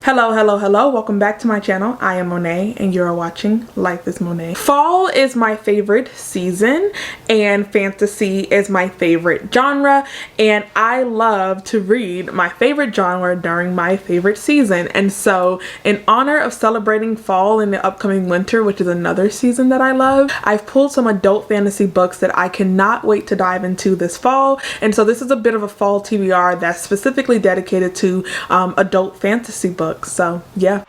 Hello, welcome back to my channel. I am Monet and you're watching Life is Monet. Fall is my favorite season and fantasy is my favorite genre, and I love to read my favorite genre during my favorite season. And so in honor of celebrating fall and the upcoming winter, which is another season that I love, I've pulled some adult fantasy books that I cannot wait to dive into this fall. And so this is a bit of a fall TBR that's specifically dedicated to adult fantasy books. So yeah.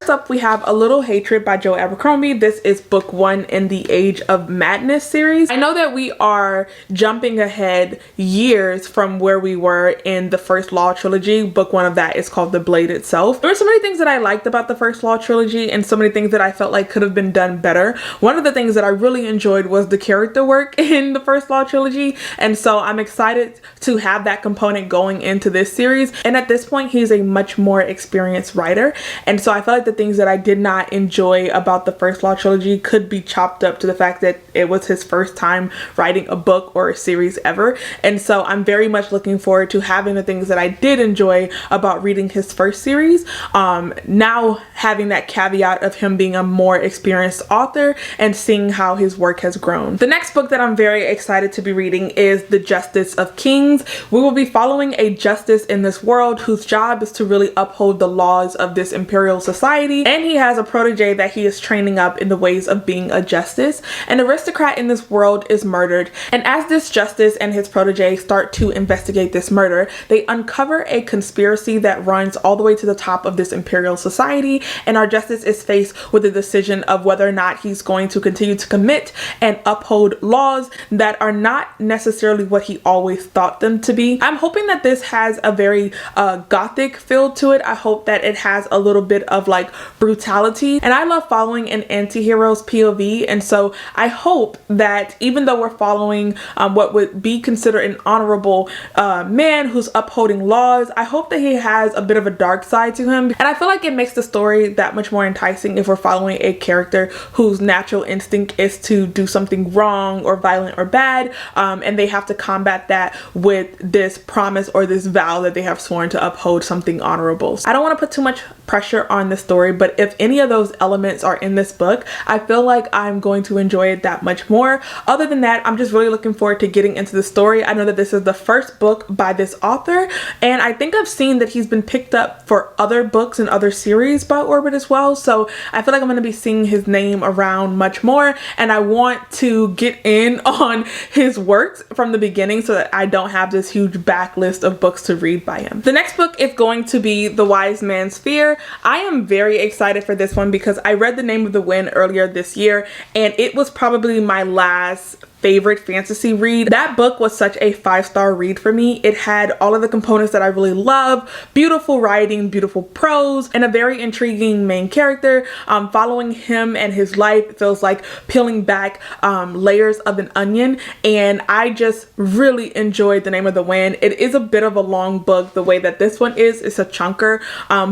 Up we have A Little Hatred by Joe Abercrombie. This is book 1 in the Age of Madness series. I know that we are jumping ahead years from where we were in the first Law trilogy. Book 1 of that is called The Blade Itself. There were so many things that I liked about the first Law trilogy and so many things that I felt like could have been done better. One of the things that I really enjoyed was the character work in the first Law trilogy, and so I'm excited to have that component going into this series. And at this point he's a much more experienced writer, and so I felt like the things that I did not enjoy about the first Law trilogy could be chopped up to the fact that it was his first time writing a book or a series ever. And so I'm very much looking forward to having the things that I did enjoy about reading his first series, now having that caveat of him being a more experienced author and seeing how his work has grown. The next book that I'm very excited to be reading is The Justice of Kings. We will be following a justice in this world whose job is to really uphold the laws of this imperial society, and he has a protege that he is training up in the ways of being a justice. An aristocrat in this world is murdered, and as this justice and his protege start to investigate this murder, they uncover a conspiracy that runs all the way to the top of this imperial society, and our justice is faced with the decision of whether or not he's going to continue to commit and uphold laws that are not necessarily what he always thought them to be. I'm hoping that this has a very gothic feel to it. I hope that it has a little bit of like brutality, and I love following an anti-hero's POV, and so I hope that even though we're following what would be considered an honorable man who's upholding laws, I hope that he has a bit of a dark side to him. And I feel like it makes the story that much more enticing if we're following a character whose natural instinct is to do something wrong or violent or bad, and they have to combat that with this promise or this vow that they have sworn to uphold something honorable. I don't want to put too much pressure on the story, but if any of those elements are in this book, I feel like I'm going to enjoy it that much more. Other than that, I'm just really looking forward to getting into the story. I know that this is the first book by this author, and I think I've seen that he's been picked up for other books and other series by Orbit as well, so I feel like I'm going to be seeing his name around much more, and I want to get in on his works from the beginning so that I don't have this huge backlist of books to read by him. The next book is going to be The Wise Man's Fear. I am very excited for this one because I read The Name of the Wind earlier this year, and it was probably my last favorite fantasy read. That book was such a 5-star read for me. It had all of the components that I really love: beautiful writing, beautiful prose, and a very intriguing main character. Following him and his life feels like peeling back layers of an onion, and I just really enjoyed The Name of the Wind. It is a bit of a long book the way that this one is. It's a chunker,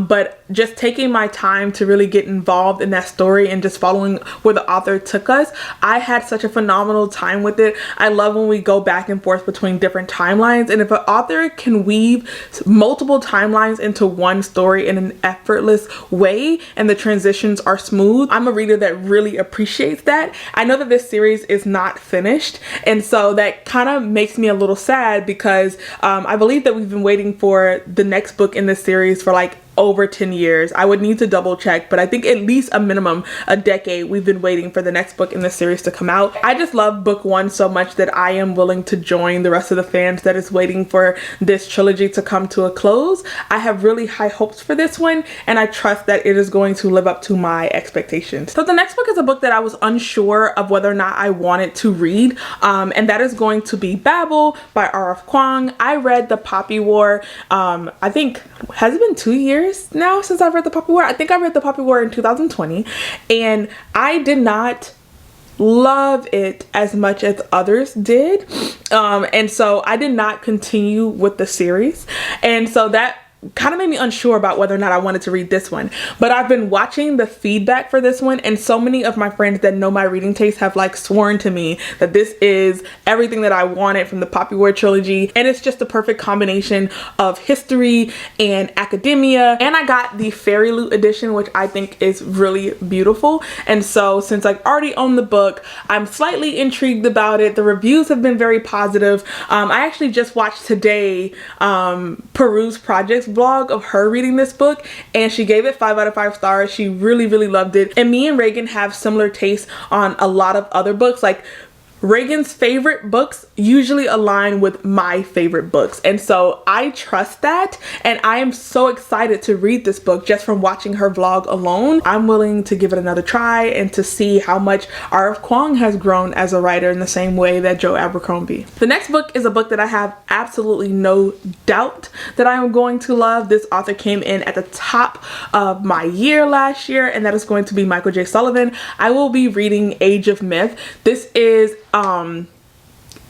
but just taking my time to really get involved in that story and just following where the author took us, I had such a phenomenal time with it. I love when we go back and forth between different timelines, and if an author can weave multiple timelines into one story in an effortless way and the transitions are smooth, I'm a reader that really appreciates that. I know that this series is not finished, and so that kind of makes me a little sad because I believe that we've been waiting for the next book in this series for like over 10 years. I would need to double check, but I think at least a minimum a decade we've been waiting for the next book in the series to come out. I just love book 1 so much that I am willing to join the rest of the fans that is waiting for this trilogy to come to a close. I have really high hopes for this one, and I trust that it is going to live up to my expectations. So the next book is a book that I was unsure of whether or not I wanted to read, and that is going to be Babble by R.F. Kuang. I read The Poppy War, I think, has it been 2 years now since I've read The Poppy War? I think I read The Poppy War in 2020, and I did not love it as much as others did, and so I did not continue with the series, and so that kind of made me unsure about whether or not I wanted to read this one. But I've been watching the feedback for this one, and so many of my friends that know my reading taste have like sworn to me that this is everything that I wanted from the Poppy War trilogy, and it's just the perfect combination of history and academia. And I got the Fairy Loot edition, which I think is really beautiful. And so since I already own the book, I'm slightly intrigued about it. The reviews have been very positive. I actually just watched today Peru's Project's vlog of her reading this book, and she gave it 5 out of 5 stars. She really loved it. And me and Reagan have similar tastes on a lot of other books. Like, Reagan's favorite books usually align with my favorite books, and so I trust that, and I am so excited to read this book just from watching her vlog alone. I'm willing to give it another try and to see how much R.F. Kuang has grown as a writer in the same way that Joe Abercrombie. The next book is a book that I have absolutely no doubt that I am going to love. This author came in at the top of my year last year, and that is going to be Michael J. Sullivan. I will be reading Age of Myth. This is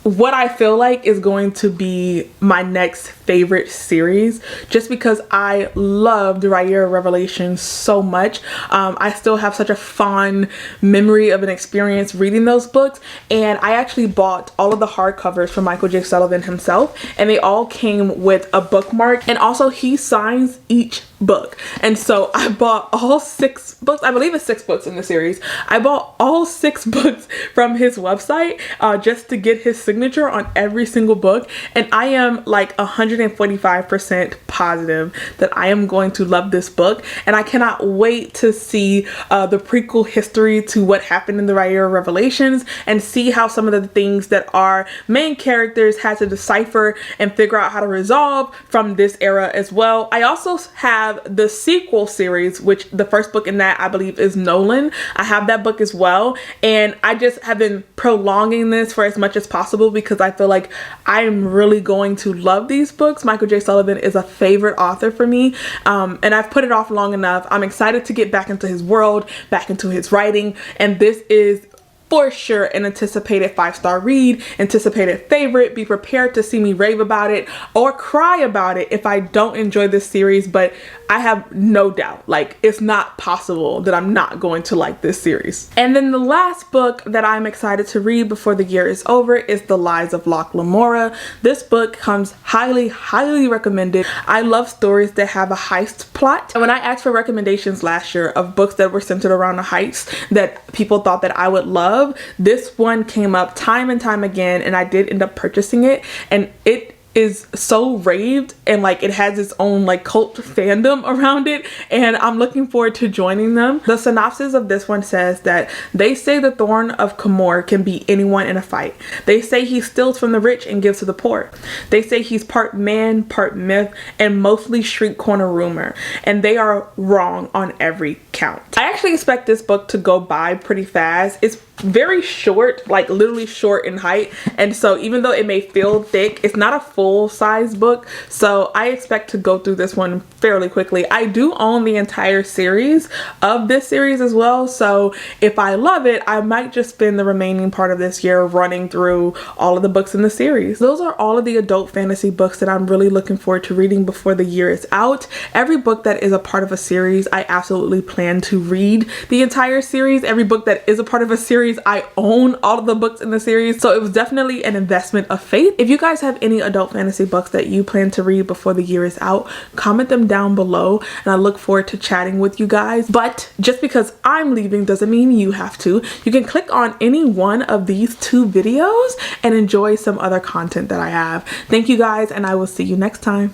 what I feel like is going to be my next favorite series, just because I loved Rhaenyra Revelations so much. I still have such a fond memory of an experience reading those books, and I actually bought all of the hardcovers from Michael J. Sullivan himself, and they all came with a bookmark, and also he signs each book. And so I bought all 6 books. I believe it's 6 books in the series. I bought all 6 books from his website just to get his signature on every single book, and I am like 145% positive that I am going to love this book, and I cannot wait to see the prequel history to what happened in the Rhaenyra Revelations, and see how some of the things that our main characters had to decipher and figure out how to resolve from this era as well. I also have the sequel series, which the first book in that I believe is Nolan. I have that book as well, and I just have been prolonging this for as much as possible because I feel like I am really going to love these books. Michael J. Sullivan is a favorite author for me, and I've put it off long enough. I'm excited to get back into his world, back into his writing, and this is for sure an anticipated 5-star read, anticipated favorite. Be prepared to see me rave about it or cry about it if I don't enjoy this series, but I have no doubt, like, it's not possible that I'm not going to like this series. And then the last book that I'm excited to read before the year is over is The Lies of Loch Lamora. This book comes highly recommended. I love stories that have a heist plot, and when I asked for recommendations last year of books that were centered around a heist that people thought that I would love, this one came up time and time again, and I did end up purchasing it, and it is so raved, and like it has its own like cult fandom around it, and I'm looking forward to joining them. The synopsis of this one says that they say the Thorn of Camor can beat anyone in a fight. They say he steals from the rich and gives to the poor. They say he's part man, part myth, and mostly street corner rumor, and they are wrong on every count. I actually expect this book to go by pretty fast. It's very short, like literally short in height, and so even though it may feel thick, it's not a full-size book, so I expect to go through this one fairly quickly. I do own the entire series of this series as well, so if I love it, I might just spend the remaining part of this year running through all of the books in the series. Those are all of the adult fantasy books that I'm really looking forward to reading before the year is out. Every book that is a part of a series, I absolutely plan to read the entire series. Every book that is a part of a series, I own all of the books in the series, so it was definitely an investment of faith. If you guys have any adult fantasy books that you plan to read before the year is out, comment them down below, and I look forward to chatting with you guys. But just because I'm leaving doesn't mean you have to. You can click on any one of these 2 videos and enjoy some other content that I have. Thank you guys, and I will see you next time.